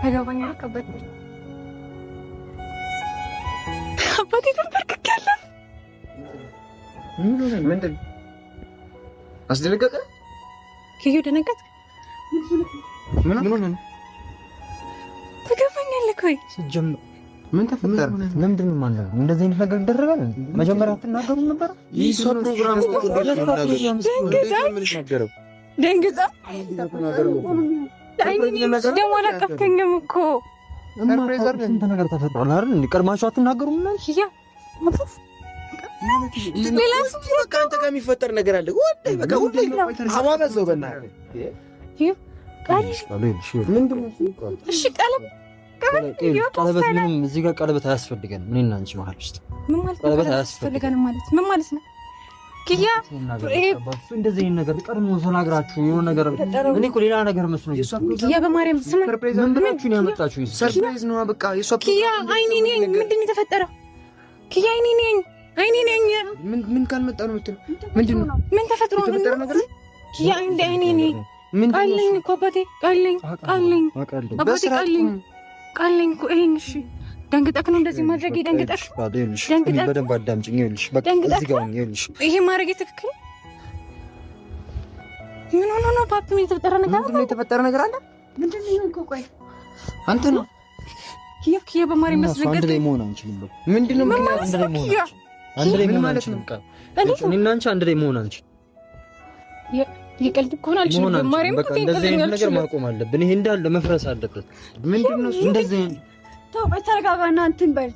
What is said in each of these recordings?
አገባኝ አቀበት አባቴ ተንበርክኬያለ ምንድን አስደነገጠ ኪዩ ደነገጥ ምን ሆነ ትገፋኛለህ ወይ ሲጀምር ምን ተፈጠረ ለምንድን ነው ማለት ነው እንደዚህ አይነት ነገር ይደረጋል መጀመሪያ አትናገሩ ነበር ይህ ሰው ፕሮግራም ደንግዛ ደግሞ አላቀፍከኝም እኮ ስንት ነገር ተፈጥሯል አይደል እንዴ ቀድማችሁ አትናገሩም ማለት ያ ሌላ በቃ አንተ ጋር የሚፈጠር ነገር አለ ወዴ በቃ ወዴ አባባዘው በእናትህ ይሄ እሺ ቀለበት ምንም እዚህ ጋር ቀለበት አያስፈልገንም እኔና አንቺ መሀል ውስጥ ምን ማለት ቀለበት አያስፈልገንም ማለት ምን ማለት ነው ኪያ እንደዚህ አይነት ነገር ቀድሞ ተናግራችሁ የሆነ ነገር እኔ እኮ ሌላ ነገር መስሎኝ ኪያ በማርያም ስም ምን ብላችሁ ነው ያመጣችሁ ሰርፕራይዝ ነው በቃ የሷ ኪያ አይኔ ነኝ ምንድነው የተፈጠረው ኪያ አይኔ ነኝ ምን ካልመጣ ነው የምትለው ምንድነው ምን ተፈጥሮ ነው ኪያ አይኔ ነኝ ምን ቃልኝ እኮ አባቴ ቃልኝ አባቴ ቃልኝ እኮ ይሄን እሺ ደንግጠክ ነው እንደዚህ ማድረግ ደንግጠሽ በደንብ አዳምጪኝ ይኸውልሽ በቃ እዚህ ጋር ነው ይኸውልሽ ይሄ ማድረግ ትክክል ምን ሆነ ነው ፓፒ ምን የተፈጠረ ነገር አለ ምንድነው ይሄ ቆይ አንተ ነው ኪያ በማርያም መስለገት አንድ ላይ መሆን አንችልም ምንድነው አንድ ላይ መሆን አንችልም እኔና አንቺ አንድ ላይ መሆን አንችልም ይቀልድ እኮ አልችልም በማርያም በቃ እንደዚህ አይነት ነገር ማቆም አለብን ይሄ እንዳለ መፍረስ አለበት ምንድነው እንደዚህ ተው በተረጋጋና እንትን በል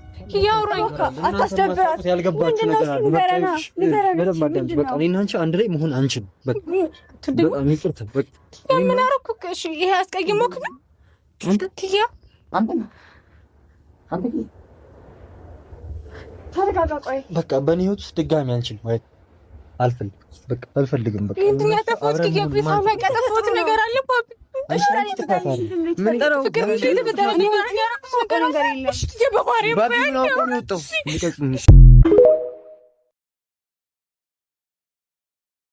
ያውራኝ አታስደብራት ያልገባችሁ ነገር አለ በደንብ አዳምጪ በቃ እኔና አንቺ አንድ ላይ መሆን አንችልም በቃ በጣም ይቅርታ በቃ ምን አደረኩ እሺ ይሄ አስቀይሞክ ነው አንተ ኪያ አንተ ተረጋጋ ቆይ በቃ በእኔ ህይወት ውስጥ ድጋሚ አልችልም ወይ አልፈልግም በቃ እንትን ያጠፋሁት ኪያ ቢሳው ላይ ያጠፋሁት ነገር አለ ፓፒ እሺ ምን ነው ፍቅር ምን ተበደረ ነገር የለም እሺ በማርያም ባቢ ነው ቆም ይወጣው